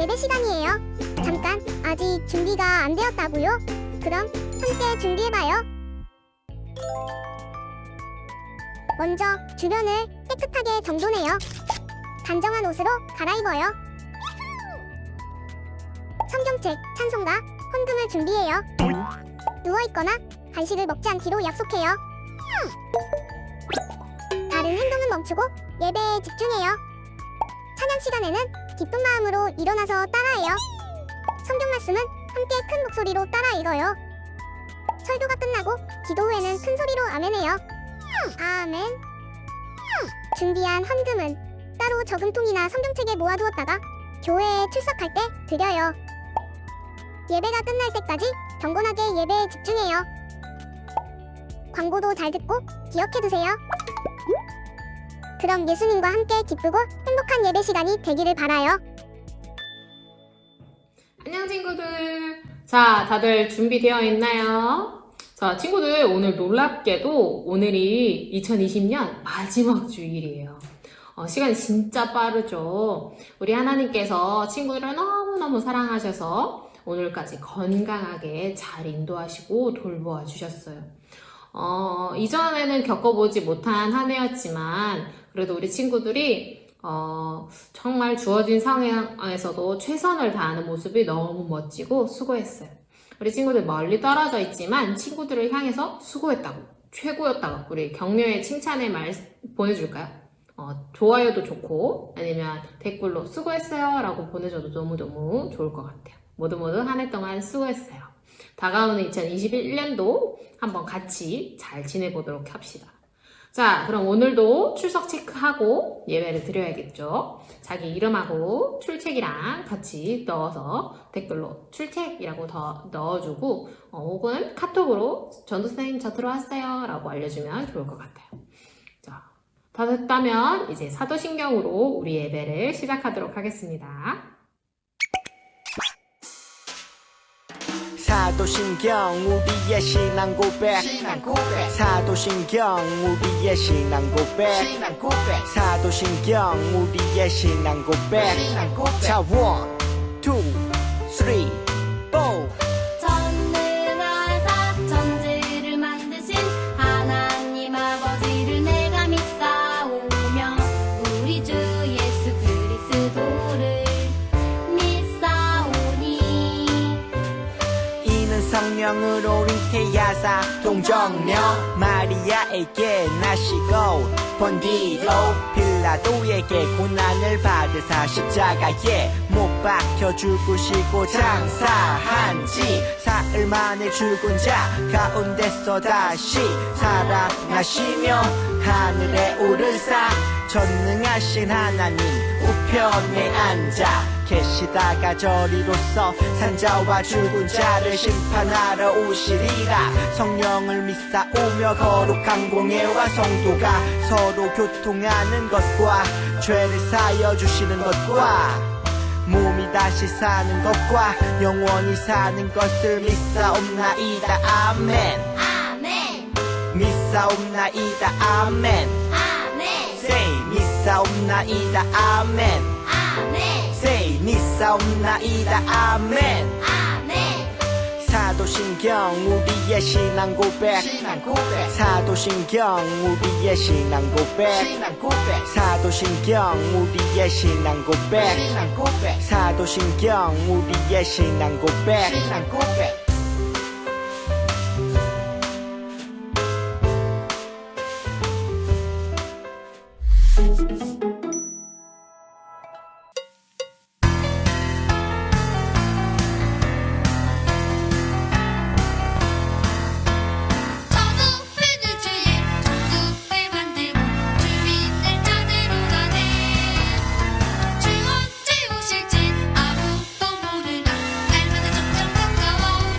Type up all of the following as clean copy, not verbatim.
예배 시간이에요. 잠깐, 아직 준비가 안 되었다고요? 그럼 함께 준비해봐요. 먼저 주변을 깨끗하게 정돈해요. 단정한 옷으로 갈아입어요. 성경책, 찬송가, 헌금을 준비해요. 누워있거나 간식을 먹지 않기로 약속해요. 다른 행동은 멈추고 예배에 집중해요. 찬양 시간에는 기쁜 마음으로 일어나서 따라해요. 성경 말씀은 함께 큰 목소리로 따라 읽어요. 설교가 끝나고 기도 후에는 큰 소리로 아멘해요. 아멘. 준비한 헌금은 따로 저금통이나 성경책에 모아두었다가 교회에 출석할 때 드려요. 예배가 끝날 때까지 경건하게 예배에 집중해요. 광고도 잘 듣고 기억해두세요. 그럼 예수님과 함께 기쁘고 행복한 예배 시간이 되기를 바라요. 안녕 친구들. 자, 다들 준비되어 있나요? 자, 친구들, 오늘 놀랍게도 오늘이 2020년 마지막 주일이에요. 시간이 진짜 빠르죠. 우리 하나님께서 친구들을 너무너무 사랑하셔서 오늘까지 건강하게 잘 인도하시고 돌보아 주셨어요. 이전에는 겪어보지 못한 한 해였지만 그래도 우리 친구들이 정말 주어진 상황에서도 최선을 다하는 모습이 너무 멋지고 수고했어요. 우리 친구들 멀리 떨어져 있지만 친구들을 향해서 수고했다고, 최고였다고 우리 격려의 칭찬의 말 보내줄까요? 좋아요도 좋고 아니면 댓글로 수고했어요 라고 보내줘도 너무너무 좋을 것 같아요. 모두 한 해 동안 수고했어요. 다가오는 2021년도 한번 같이 잘 지내보도록 합시다. 자, 그럼 오늘도 출석 체크하고 예배를 드려야겠죠. 자기 이름하고 출첵이랑 같이 넣어서 댓글로 출첵이라고 더 넣어주고 혹은 카톡으로 전도사님 저 들어왔어요 라고 알려주면 좋을 것 같아요. 자, 다 됐다면 이제 사도신경으로 우리 예배를 시작하도록 하겠습니다. 사도신경 우리의 신앙 고백 사도신경 우리의 신앙 고백 사도신경 우리의 신앙 고백 자 1, 2, 3, 4 전능하사 천지를 만드신 하나님 아버지를 내가 믿사오며 우리 주 예수 그리스도를 믿사오니 이는 성령으로 잉태하사 동정녀 마리아에게 나시고 본디로 빌라도에게 고난을 받으사 십자가에 못 박혀 죽으시고 장사한 지 사흘 만에 죽은 자 가운데서 다시 살아나시며 하늘에 오르사 전능하신 하나님 우편에 앉아 계시다가 저리로서 산자와 죽은 자를 심판하러 오시리라. 성령을 믿사오며 거룩한 공예와 성도가 서로 교통하는 것과 죄를 사여 주시는 것과 몸이 다시 사는 것과 영원히 사는 것을 믿사옵나이다. 아멘. 아멘 믿사옵나이다. 아멘. 아멘 Say 믿사옵나이다. 아멘. 아멘 Say 믿사옵나이다. 아멘. 아멘 사도신경 우리의 신앙 고백 사도신경 우리의 신앙 고백 사도신경 우리의 신앙 고백 사도신경 우리의 신앙 고백 전우편을 주의 전국을 만들고 주민을 찾으러 가네 주 언제 오실진 아무도 모르나 날마다 점점 가까워오네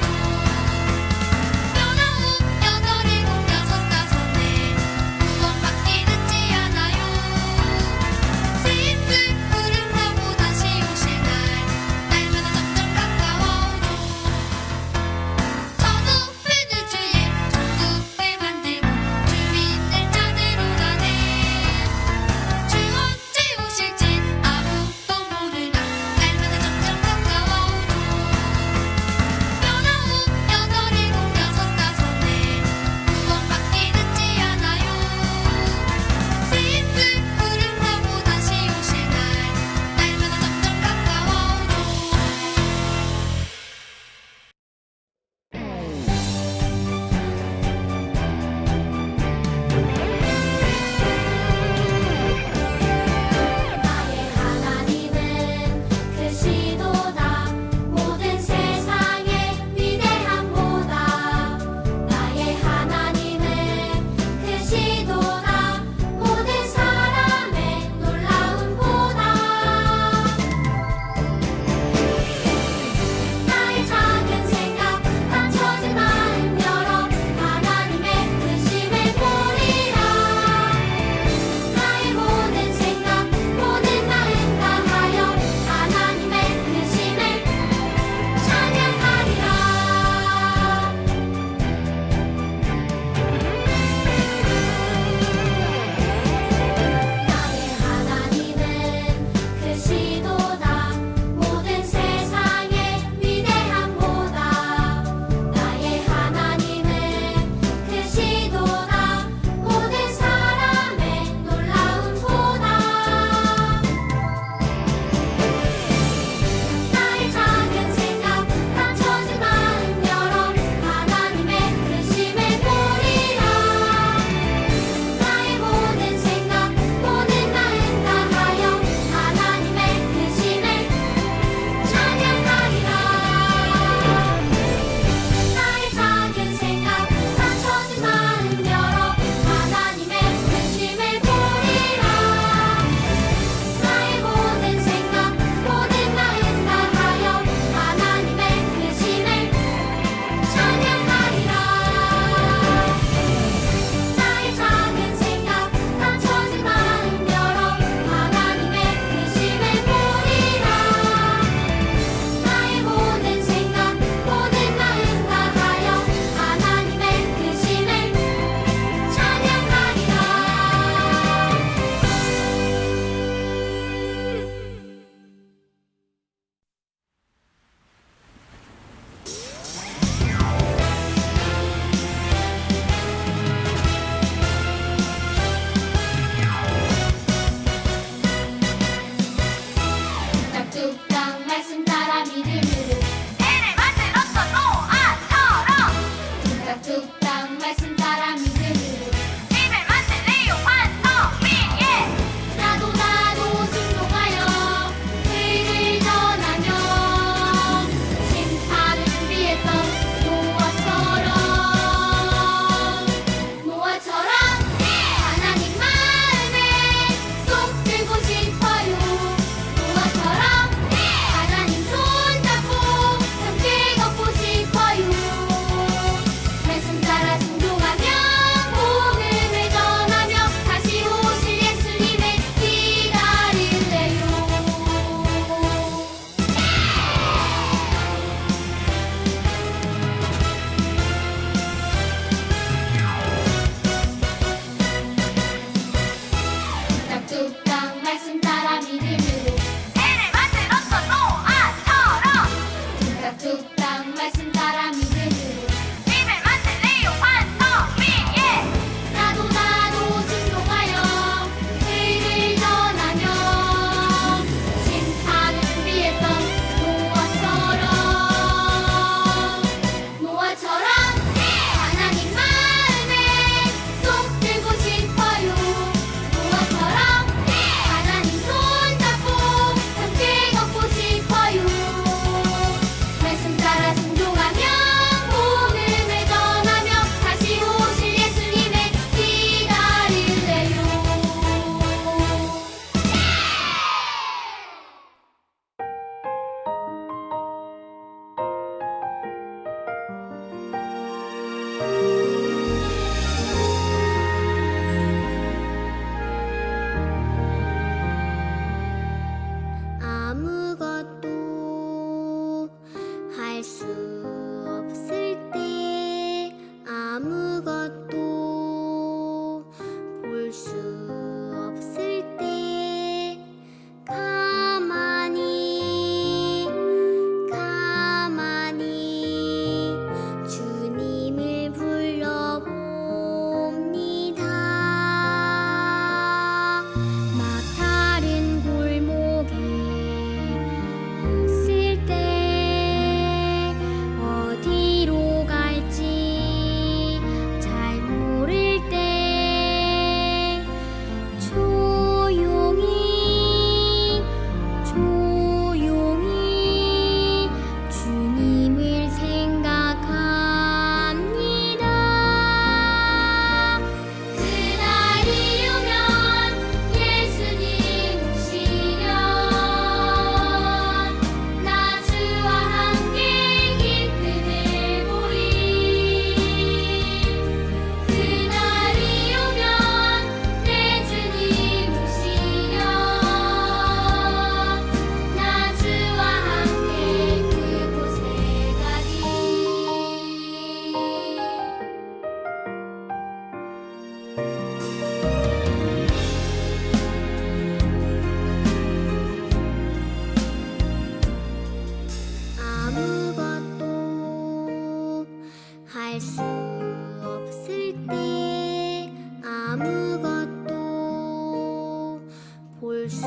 볼 수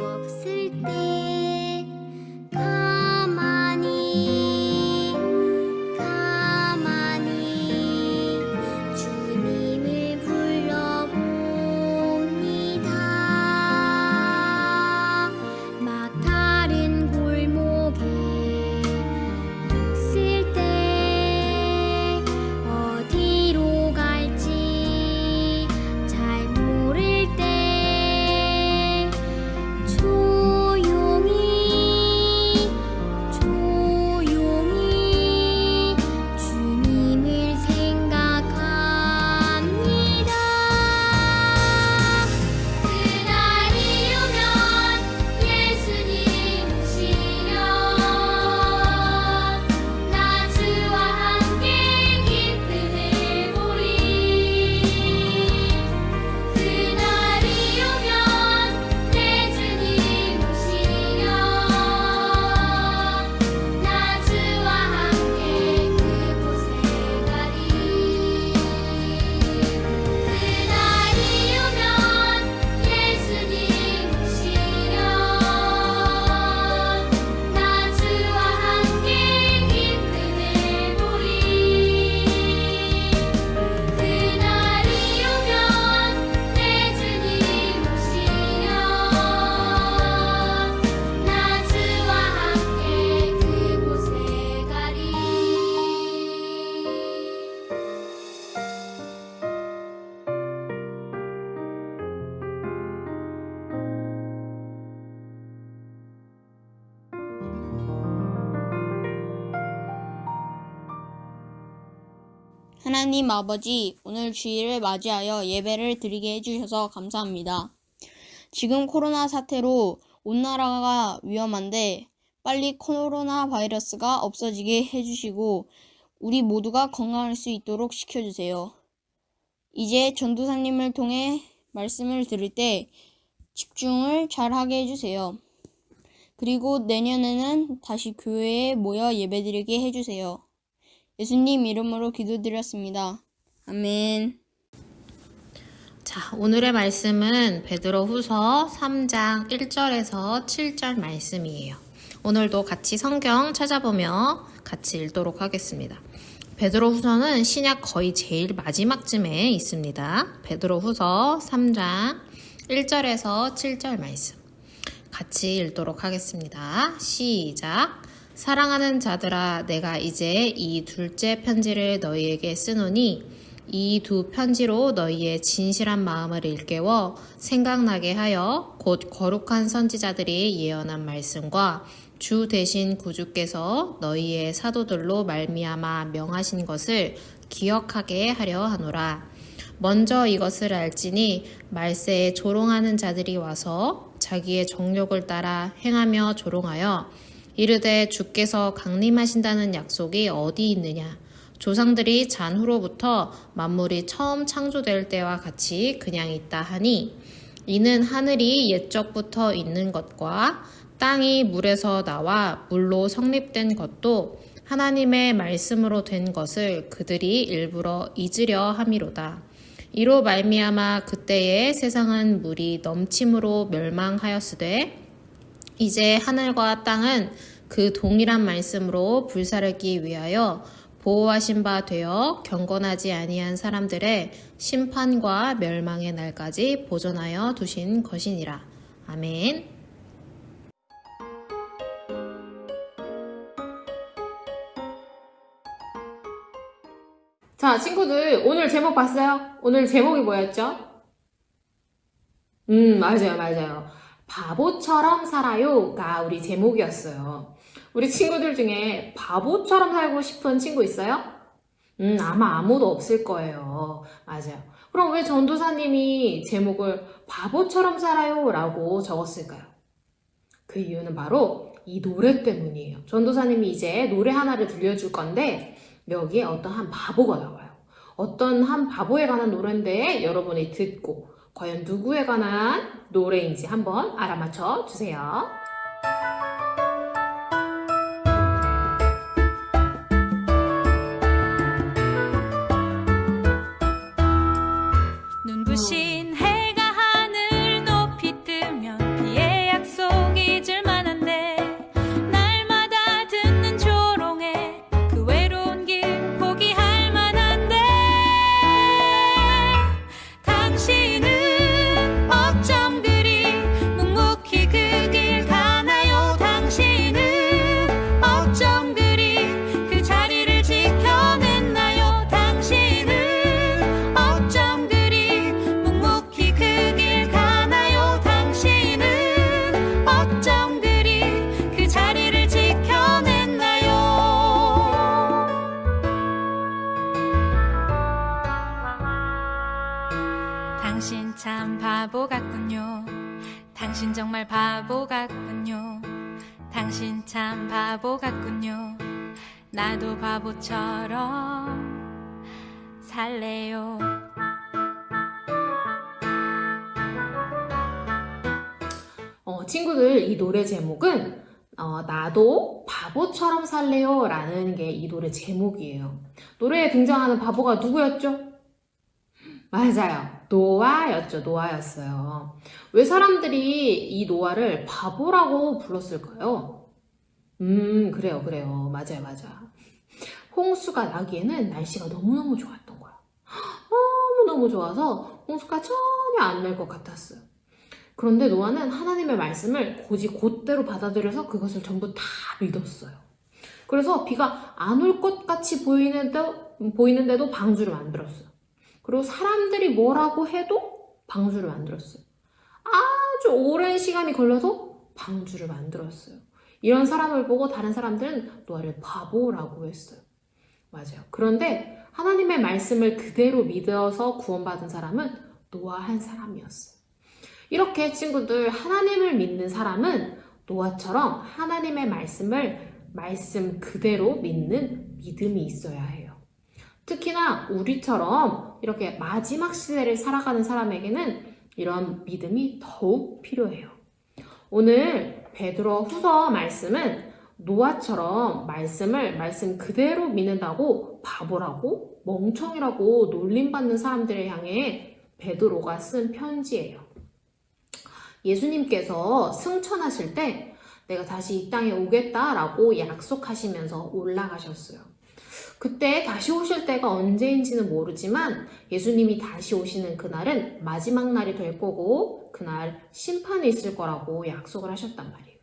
없을 때 가만히 주님을 불러봅니다. 막다른 골목에 있을 때 어디로 갈지 잘 모를 때 조용히 주님을 생각합니다. 그날이 오면 예수님 오시면 나 주와 함께 기쁨을 보리. 그날이 오면 내 주님 오시면 나 주와 함께 그곳에 가리. 그날이 오면 예수님 오시면 나 주와 함께 기쁨을 보리. 그날이 오면 내 주님 오시면 나 주와 함께 그곳에 가리. 하나님 아버지, 오늘 주일을 맞이하여 예배를 드리게 해주셔서 감사합니다. 지금 코로나 사태로 온 나라가 위험한데 빨리 코로나 바이러스가 없어지게 해주시고 우리 모두가 건강할 수 있도록 시켜주세요. 이제 전도사님을 통해 말씀을 들을 때 집중을 잘 하게 해주세요. 그리고 내년에는 다시 교회에 모여 예배드리게 해주세요. 예수님 이름으로 기도드렸습니다. 아멘. 자, 오늘의 말씀은 베드로후서 3장 1절에서 7절 말씀이에요. 오늘도 같이 성경 찾아보며 같이 읽도록 하겠습니다. 베드로후서는 신약 거의 제일 마지막쯤에 있습니다. 베드로후서 3장 1절에서 7절 말씀 같이 읽도록 하겠습니다. 시작. 사랑하는 자들아, 내가 이제 이 둘째 편지를 너희에게 쓰노니 이 두 편지로 너희의 진실한 마음을 일깨워 생각나게 하여 곧 거룩한 선지자들이 예언한 말씀과 주 대신 구주께서 너희의 사도들로 말미암아 명하신 것을 기억하게 하려 하노라. 먼저 이것을 알지니 말세에 조롱하는 자들이 와서 자기의 정욕을 따라 행하며 조롱하여 이르되 주께서 강림하신다는 약속이 어디 있느냐. 조상들이 잔후로부터 만물이 처음 창조될 때와 같이 그냥 있다 하니 이는 하늘이 옛적부터 있는 것과 땅이 물에서 나와 물로 성립된 것도 하나님의 말씀으로 된 것을 그들이 일부러 잊으려 함이로다. 이로 말미암아 그때의 세상은 물이 넘침으로 멸망하였으되 이제 하늘과 땅은 그 동일한 말씀으로 불사르기 위하여 보호하신 바 되어 경건하지 아니한 사람들의 심판과 멸망의 날까지 보존하여 두신 것이니라. 아멘. 자, 친구들 오늘 제목 봤어요? 오늘 제목이 뭐였죠? 맞아요. 바보처럼 살아요가 우리 제목이었어요. 우리 친구들 중에 바보처럼 살고 싶은 친구 있어요? 아마 아무도 없을 거예요. 맞아요. 그럼 왜 전도사님이 제목을 바보처럼 살아요 라고 적었을까요? 그 이유는 바로 이 노래 때문이에요. 전도사님이 이제 노래 하나를 들려줄 건데 여기에 어떤 한 바보가 나와요. 어떤 한 바보에 관한 노래인데 여러분이 듣고 과연 누구에 관한 노래인지 한번 알아맞혀 주세요. 눈부신 해가 하늘 높이 뜨면 당신 참 바보 같군요. 당신 정말 바보 같군요. 당신 참 바보 같군요. 나도 바보처럼 살래요. 친구들, 이 노래 제목은 나도 바보처럼 살래요 라는 게 이 노래 제목이에요. 노래에 등장하는 바보가 누구였죠? 맞아요. 노아였죠. 노아였어요. 왜 사람들이 이 노아를 바보라고 불렀을까요? 그래요. 맞아. 홍수가 나기에는 날씨가 너무너무 좋았던 거야. 너무너무 좋아서 홍수가 전혀 안 날 것 같았어요. 그런데 노아는 하나님의 말씀을 곧대로 받아들여서 그것을 전부 다 믿었어요. 그래서 비가 안 올 것 같이 보이는데도 방주를 만들었어요. 그리고 사람들이 뭐라고 해도 방주를 만들었어요. 아주 오랜 시간이 걸려도 방주를 만들었어요. 이런 사람을 보고 다른 사람들은 노아를 바보라고 했어요. 맞아요. 그런데 하나님의 말씀을 그대로 믿어서 구원받은 사람은 노아 한 사람이었어요. 이렇게 친구들, 하나님을 믿는 사람은 노아처럼 하나님의 말씀 그대로 믿는 믿음이 있어야 해요. 특히나 우리처럼 이렇게 마지막 시대를 살아가는 사람에게는 이런 믿음이 더욱 필요해요. 오늘 베드로 후서 말씀은 노아처럼 말씀 그대로 믿는다고 바보라고 멍청이라고 놀림받는 사람들을 향해 베드로가 쓴 편지예요. 예수님께서 승천하실 때 내가 다시 이 땅에 오겠다라고 약속하시면서 올라가셨어요. 그때 다시 오실 때가 언제인지는 모르지만 예수님이 다시 오시는 그날은 마지막 날이 될 거고 그날 심판이 있을 거라고 약속을 하셨단 말이에요.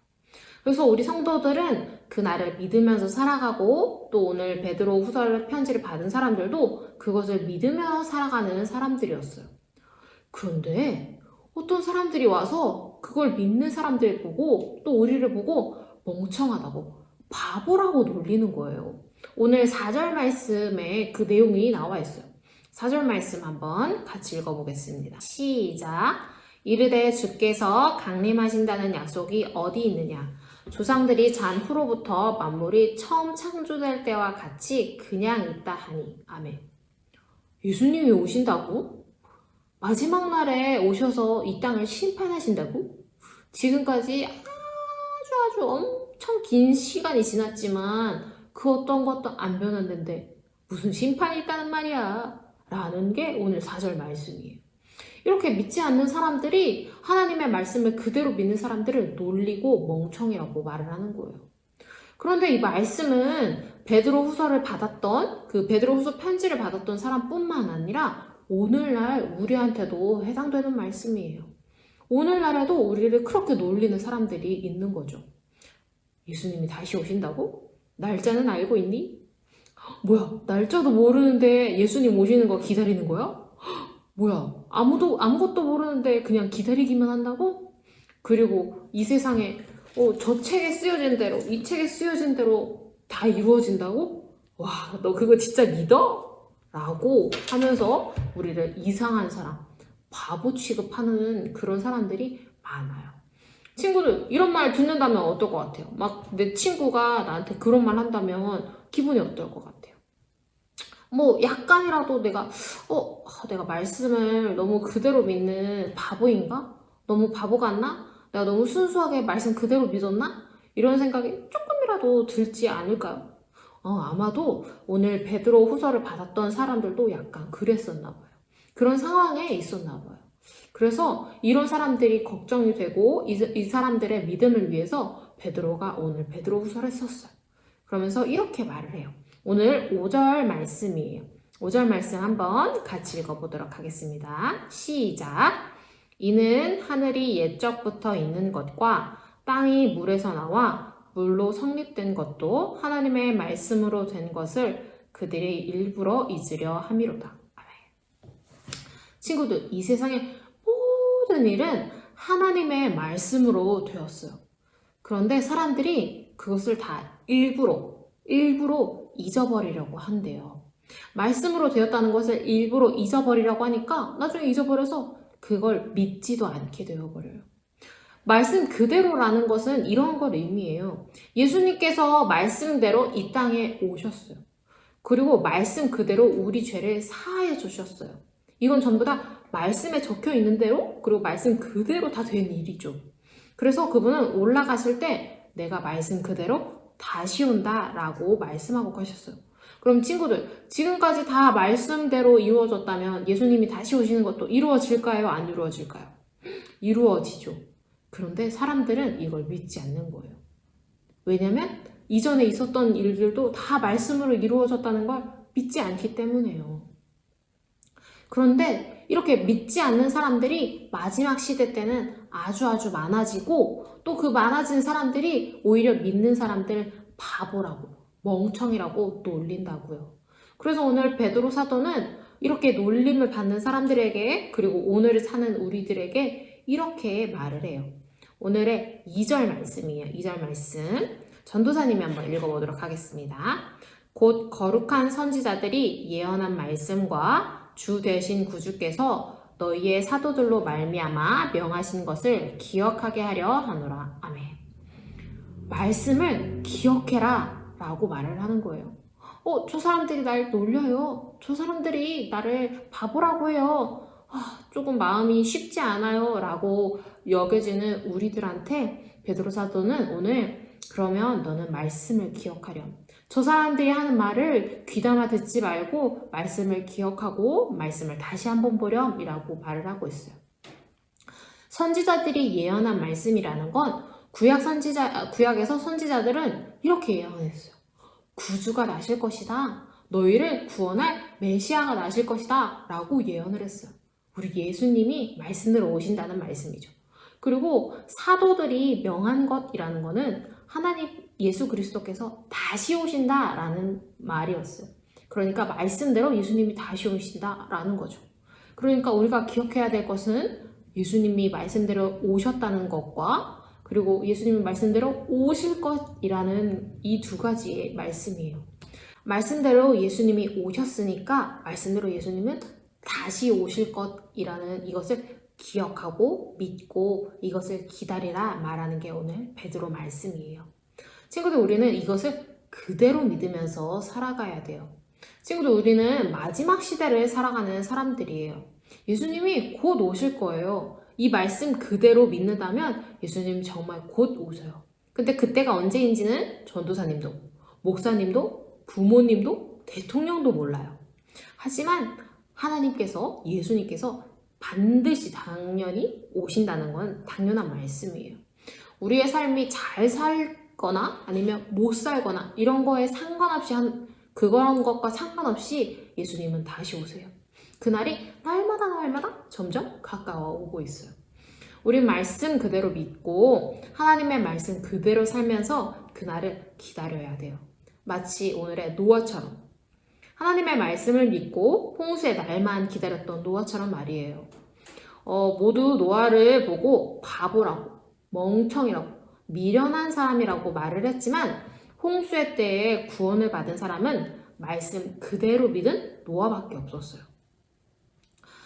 그래서 우리 성도들은 그날을 믿으면서 살아가고 또 오늘 베드로 후서 편지를 받은 사람들도 그것을 믿으며 살아가는 사람들이었어요. 그런데 어떤 사람들이 와서 그걸 믿는 사람들 보고 또 우리를 보고 멍청하다고 바보라고 놀리는 거예요. 오늘 4절 말씀에 그 내용이 나와 있어요. 4절 말씀 한번 같이 읽어보겠습니다. 시작! 이르되 주께서 강림하신다는 약속이 어디 있느냐? 조상들이 잔 후로부터 만물이 처음 창조될 때와 같이 그냥 있다 하니. 아멘. 예수님이 오신다고? 마지막 날에 오셔서 이 땅을 심판하신다고? 지금까지 아주 엄청 긴 시간이 지났지만 그 어떤 것도 안 변했는데 무슨 심판이 있다는 말이야 라는 게 오늘 4절 말씀이에요. 이렇게 믿지 않는 사람들이 하나님의 말씀을 그대로 믿는 사람들을 놀리고 멍청이라고 말을 하는 거예요. 그런데 이 말씀은 베드로 후서를 받았던 그 베드로 후서 편지를 받았던 사람뿐만 아니라 오늘날 우리한테도 해당되는 말씀이에요. 오늘날에도 우리를 그렇게 놀리는 사람들이 있는 거죠. 예수님이 다시 오신다고? 날짜는 알고 있니? 뭐야, 날짜도 모르는데 예수님 오시는 거 기다리는 거야? 뭐야, 아무것도 모르는데 그냥 기다리기만 한다고? 그리고 이 세상에 저 책에 쓰여진 대로, 이 책에 쓰여진 대로 다 이루어진다고? 와, 너 그거 진짜 믿어? 라고 하면서 우리를 이상한 사람, 바보 취급하는 그런 사람들이 많아요. 친구들, 이런 말 듣는다면 어떨 것 같아요? 막 내 친구가 나한테 그런 말 한다면 기분이 어떨 것 같아요? 뭐 약간이라도 내가 말씀을 너무 그대로 믿는 바보인가? 너무 바보 같나? 내가 너무 순수하게 말씀 그대로 믿었나? 이런 생각이 조금이라도 들지 않을까요? 아마도 오늘 베드로 후서를 받았던 사람들도 약간 그랬었나 봐요. 그런 상황에 있었나 봐요. 그래서 이런 사람들이 걱정이 되고 이 사람들의 믿음을 위해서 베드로가 오늘 베드로 후서를 썼어요. 그러면서 이렇게 말을 해요. 오늘 5절 말씀이에요. 5절 말씀 한번 같이 읽어보도록 하겠습니다. 시작! 이는 하늘이 옛적부터 있는 것과 땅이 물에서 나와 물로 성립된 것도 하나님의 말씀으로 된 것을 그들이 일부러 잊으려 함이로다. 친구들, 이 세상의 모든 일은 하나님의 말씀으로 되었어요. 그런데 사람들이 그것을 다 일부러 잊어버리려고 한대요. 말씀으로 되었다는 것을 일부러 잊어버리려고 하니까 나중에 잊어버려서 그걸 믿지도 않게 되어버려요. 말씀 그대로라는 것은 이런 걸 의미해요. 예수님께서 말씀대로 이 땅에 오셨어요. 그리고 말씀 그대로 우리 죄를 사하여 주셨어요. 이건 전부 다 말씀에 적혀 있는 대로, 그리고 말씀 그대로 다 된 일이죠. 그래서 그분은 올라가실 때 내가 말씀 그대로 다시 온다 라고 말씀하고 가셨어요. 그럼 친구들, 지금까지 다 말씀대로 이루어졌다면 예수님이 다시 오시는 것도 이루어질까요? 안 이루어질까요? 이루어지죠. 그런데 사람들은 이걸 믿지 않는 거예요. 왜냐면 이전에 있었던 일들도 다 말씀으로 이루어졌다는 걸 믿지 않기 때문에요. 그런데 이렇게 믿지 않는 사람들이 마지막 시대 때는 아주 많아지고, 또 그 많아진 사람들이 오히려 믿는 사람들 바보라고, 멍청이라고 놀린다고요. 그래서 오늘 베드로 사도는 이렇게 놀림을 받는 사람들에게, 그리고 오늘을 사는 우리들에게 이렇게 말을 해요. 오늘의 2절 말씀이에요. 2절 말씀 전도사님이 한번 읽어보도록 하겠습니다. 곧 거룩한 선지자들이 예언한 말씀과 주 되신 구주께서 너희의 사도들로 말미암아 명하신 것을 기억하게 하려 하노라. 아멘. 말씀을 기억해라 라고 말을 하는 거예요. 저 사람들이 날 놀려요. 저 사람들이 나를 바보라고 해요. 조금 마음이 쉽지 않아요 라고 여겨지는 우리들한테 베드로 사도는 오늘, 그러면 너는 말씀을 기억하렴. 저 사람들이 하는 말을 귀담아 듣지 말고 말씀을 기억하고 말씀을 다시 한번 보렴 이라고 말을 하고 있어요. 선지자들이 예언한 말씀이라는 건 구약에서 선지자들은 이렇게 예언했어요. 구주가 나실 것이다. 너희를 구원할 메시아가 나실 것이다 라고 예언을 했어요. 우리 예수님이 말씀으로 오신다는 말씀이죠. 그리고 사도들이 명한 것이라는 거는 하나님 예수 그리스도께서 다시 오신다라는 말이었어요. 그러니까 말씀대로 예수님이 다시 오신다라는 거죠. 그러니까 우리가 기억해야 될 것은 예수님이 말씀대로 오셨다는 것과, 그리고 예수님이 말씀대로 오실 것이라는 이 두 가지의 말씀이에요. 말씀대로 예수님이 오셨으니까 말씀대로 예수님은 다시 오실 것이라는 이것을 기억하고 믿고 이것을 기다리라 말하는 게 오늘 베드로 말씀이에요. 친구들, 우리는 이것을 그대로 믿으면서 살아가야 돼요. 친구들, 우리는 마지막 시대를 살아가는 사람들이에요. 예수님이 곧 오실 거예요. 이 말씀 그대로 믿는다면 예수님 정말 곧 오세요. 근데 그때가 언제인지는 전도사님도, 목사님도, 부모님도, 대통령도 몰라요. 하지만 하나님께서, 예수님께서 반드시 당연히 오신다는 건 당연한 말씀이에요. 우리의 삶이 잘 살거나 아니면 못 살거나 이런 거에 상관없이 그런 것과 상관없이 예수님은 다시 오세요. 그날이 날마다 점점 가까워 오고 있어요. 우린 말씀 그대로 믿고 하나님의 말씀 그대로 살면서 그날을 기다려야 돼요. 마치 오늘의 노아처럼 하나님의 말씀을 믿고 홍수의 날만 기다렸던 노아처럼 말이에요. 모두 노아를 보고 바보라고, 멍청이라고, 미련한 사람이라고 말을 했지만 홍수의 때에 구원을 받은 사람은 말씀 그대로 믿은 노아밖에 없었어요.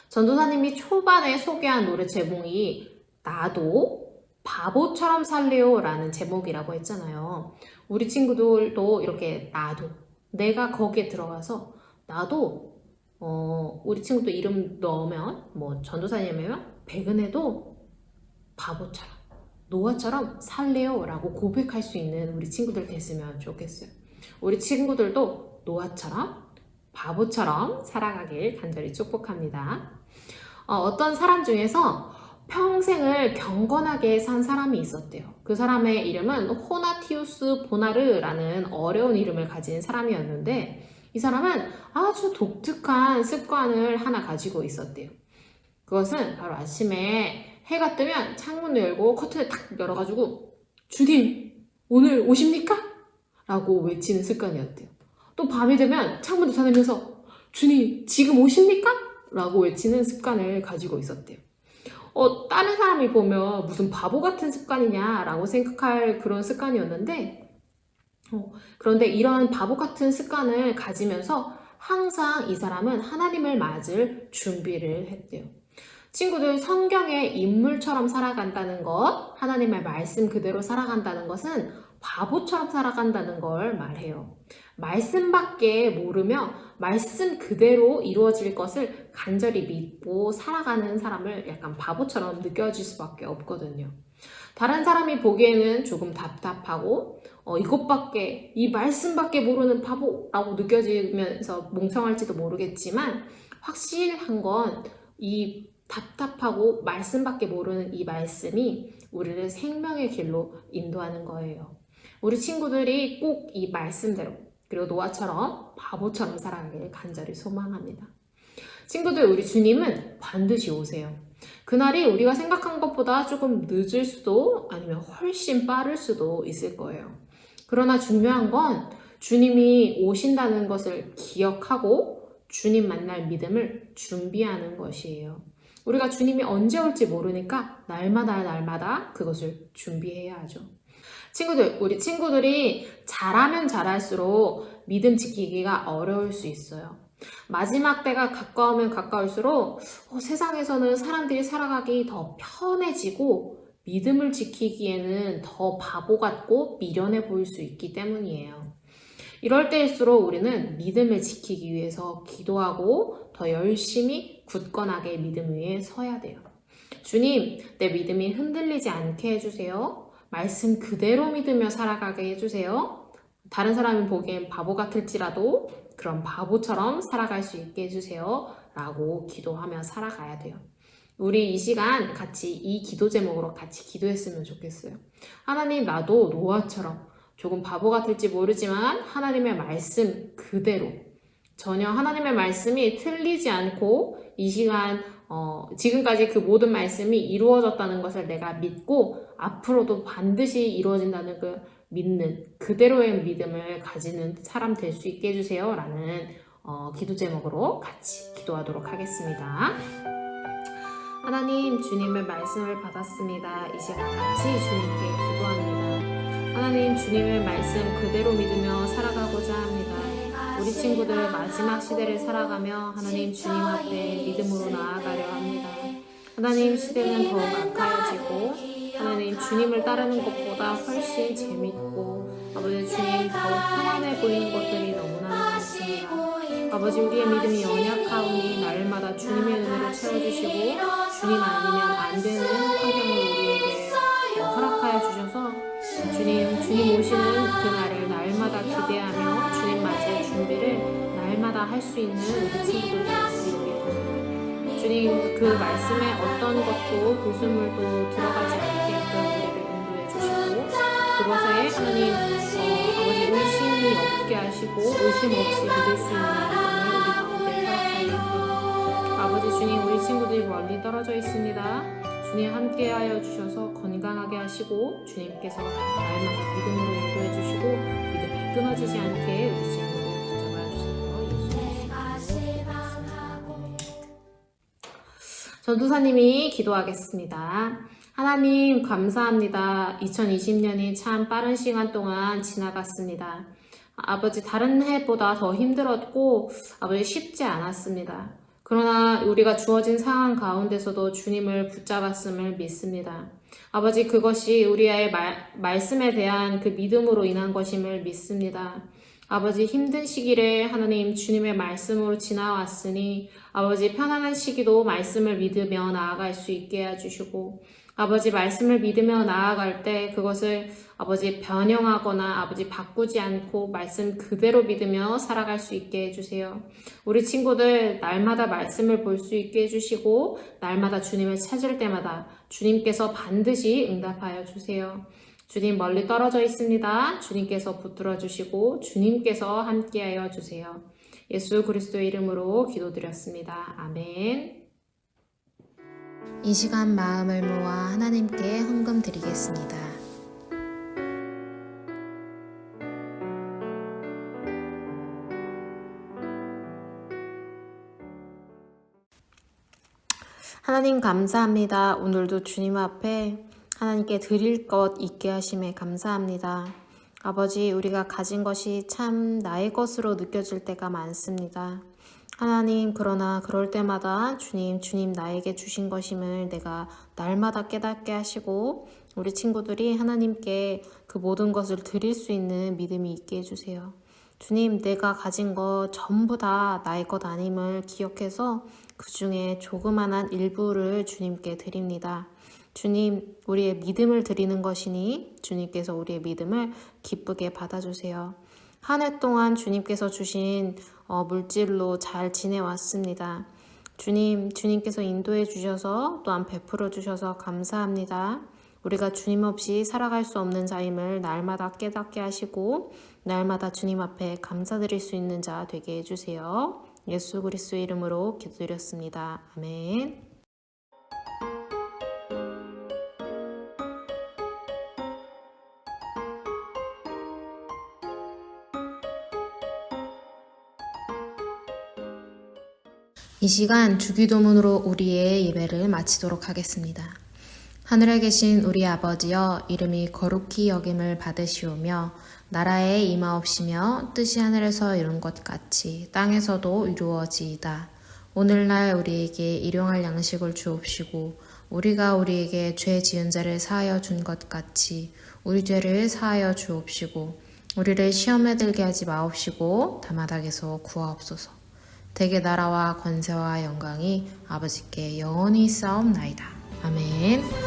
전도사님이 초반에 소개한 노래 제목이 나도 바보처럼 살래요 라는 제목이라고 했잖아요. 우리 친구들도 이렇게 나도, 내가 거기에 들어가서 나도 우리 친구도 이름 넣으면 뭐 전도사님이면 백은혜도 바보처럼 노아처럼 살래요 라고 고백할 수 있는 우리 친구들 됐으면 좋겠어요. 우리 친구들도 노아처럼 바보처럼 살아가길 간절히 축복합니다. 어떤 사람 중에서 평생을 경건하게 산 사람이 있었대요. 그 사람의 이름은 호나티우스 보나르라는 어려운 이름을 가진 사람이었는데 이 사람은 아주 독특한 습관을 하나 가지고 있었대요. 그것은 바로 아침에 해가 뜨면 창문을 열고 커튼을 탁 열어가지고 주님 오늘 오십니까? 라고 외치는 습관이었대요. 또 밤이 되면 창문을 닫으면서 주님 지금 오십니까? 라고 외치는 습관을 가지고 있었대요. 다른 사람이 보면 무슨 바보 같은 습관이냐 라고 생각할 그런 습관이었는데 그런데 이런 바보 같은 습관을 가지면서 항상 이 사람은 하나님을 맞을 준비를 했대요. 친구들, 성경의 인물처럼 살아간다는 것, 하나님의 말씀 그대로 살아간다는 것은 바보처럼 살아간다는 걸 말해요. 말씀밖에 모르며 말씀 그대로 이루어질 것을 간절히 믿고 살아가는 사람을 약간 바보처럼 느껴질 수밖에 없거든요. 다른 사람이 보기에는 조금 답답하고 이것밖에, 이 말씀밖에 모르는 바보라고 느껴지면서 멍청할지도 모르겠지만 확실한 건 이 답답하고 말씀밖에 모르는 이 말씀이 우리를 생명의 길로 인도하는 거예요. 우리 친구들이 꼭 이 말씀대로, 그리고 노아처럼 바보처럼 살아가길 간절히 소망합니다. 친구들, 우리 주님은 반드시 오세요. 그날이 우리가 생각한 것보다 조금 늦을 수도 아니면 훨씬 빠를 수도 있을 거예요. 그러나 중요한 건 주님이 오신다는 것을 기억하고 주님 만날 믿음을 준비하는 것이에요. 우리가 주님이 언제 올지 모르니까 날마다 그것을 준비해야 하죠. 친구들, 우리 친구들이 잘하면 잘할수록 믿음 지키기가 어려울 수 있어요. 마지막 때가 가까우면 가까울수록 세상에서는 사람들이 살아가기 더 편해지고 믿음을 지키기에는 더 바보 같고 미련해 보일 수 있기 때문이에요. 이럴 때일수록 우리는 믿음을 지키기 위해서 기도하고 더 열심히 굳건하게 믿음 위에 서야 돼요. 주님, 내 믿음이 흔들리지 않게 해주세요. 말씀 그대로 믿으며 살아가게 해주세요. 다른 사람이 보기엔 바보 같을지라도 그런 바보처럼 살아갈 수 있게 해주세요. 라고 기도하며 살아가야 돼요. 우리 이 시간 같이 이 기도 제목으로 같이 기도했으면 좋겠어요. 하나님, 나도 노아처럼 조금 바보 같을지 모르지만 하나님의 말씀 그대로, 전혀 하나님의 말씀이 틀리지 않고 이 시간 지금까지 그 모든 말씀이 이루어졌다는 것을 내가 믿고 앞으로도 반드시 이루어진다는 그 믿는 그대로의 믿음을 가지는 사람 될 수 있게 해주세요 라는 기도 제목으로 같이 기도하도록 하겠습니다. 하나님, 주님의 말씀을 받았습니다. 이 시간 같이 주님께 기도합니다. 하나님, 주님의 말씀 그대로 믿으며 살아가고자 합니다. 우리 친구들 마지막 시대를 살아가며 하나님 주님 앞에 믿음으로 나아가려 합니다. 하나님, 시대는 더욱 악하여지고 하나님 주님을 따르는 것보다 훨씬 재밌고 아버지 주님 더욱 편안해 보이는 것들이 너무나 많습니다. 아버지, 우리의 믿음이 연약하오니 날마다 주님의 은혜로 채워주시고 주님 아니면 안 되는 환경을 우리에게 허락하여 주셔서 주님 오시는 그날을 날마다 기대하며 주님 맞이할 준비를 날마다 할 수 있는 우리 친구들 되시게 해주세요. 주님, 그 말씀에 어떤 것도 불순물도 들어가지 않게끔 우리를 인도해 주시고 그것에 하나님 아버지 의심이 없게 하시고 의심 없이 믿을 수 있는 믿음을 우리 가운데 허락하여 주세요. 아버지 주님, 우리 친구들이 멀리 떨어져 있습니다. 주님 함께하여 주셔서 건강하게 하시고 주님께서 날마다 믿음으로 인도해 주시고 믿음이 끊어지지 않게 우리 친구를 붙잡아 주세요. 예수님의 전도사님이 기도하겠습니다. 하나님, 감사합니다. 2020년이 참 빠른 시간 동안 지나갔습니다. 아버지, 다른 해보다 더 힘들었고 아버지 쉽지 않았습니다. 그러나 우리가 주어진 상황 가운데서도 주님을 붙잡았음을 믿습니다. 아버지, 그것이 우리의 말씀에 대한 그 믿음으로 인한 것임을 믿습니다. 아버지, 힘든 시기를 하나님 주님의 말씀으로 지나왔으니 아버지 편안한 시기도 말씀을 믿으며 나아갈 수 있게 해주시고 아버지 말씀을 믿으며 나아갈 때 그것을 아버지 변형하거나 아버지 바꾸지 않고 말씀 그대로 믿으며 살아갈 수 있게 해주세요. 우리 친구들 날마다 말씀을 볼 수 있게 해주시고 날마다 주님을 찾을 때마다 주님께서 반드시 응답하여 주세요. 주님, 멀리 떨어져 있습니다. 주님께서 붙들어 주시고 주님께서 함께하여 주세요. 예수 그리스도의 이름으로 기도드렸습니다. 아멘. 이 시간 마음을 모아 하나님께 헌금 드리겠습니다. 하나님 감사합니다. 오늘도 주님 앞에 하나님께 드릴 것 있게 하심에 감사합니다. 아버지, 우리가 가진 것이 참 나의 것으로 느껴질 때가 많습니다. 하나님, 그러나 그럴 때마다 주님 나에게 주신 것임을 내가 날마다 깨닫게 하시고 우리 친구들이 하나님께 그 모든 것을 드릴 수 있는 믿음이 있게 해주세요. 주님, 내가 가진 것 전부 다 나의 것 아님을 기억해서 그 중에 조그만한 일부를 주님께 드립니다. 주님, 우리의 믿음을 드리는 것이니 주님께서 우리의 믿음을 기쁘게 받아주세요. 한 해 동안 주님께서 주신 물질로 잘 지내왔습니다. 주님께서 인도해 주셔서 또한 베풀어 주셔서 감사합니다. 우리가 주님 없이 살아갈 수 없는 자임을 날마다 깨닫게 하시고 날마다 주님 앞에 감사드릴 수 있는 자 되게 해주세요. 예수 그리스도의 이름으로 기도드렸습니다. 아멘. 이 시간 주기도문으로 우리의 예배를 마치도록 하겠습니다. 하늘에 계신 우리 아버지여, 이름이 거룩히 여김을 받으시오며 나라에 임하옵시며 뜻이 하늘에서 이룬 것 같이 땅에서도 이루어지이다. 오늘날 우리에게 일용할 양식을 주옵시고 우리가 우리에게 죄 지은 자를 사하여 준 것 같이 우리 죄를 사하여 주옵시고 우리를 시험에 들게 하지 마옵시고 다만 악에서 구하옵소서. 대개 나라와 권세와 영광이 아버지께 영원히 있사옵나이다. 아멘.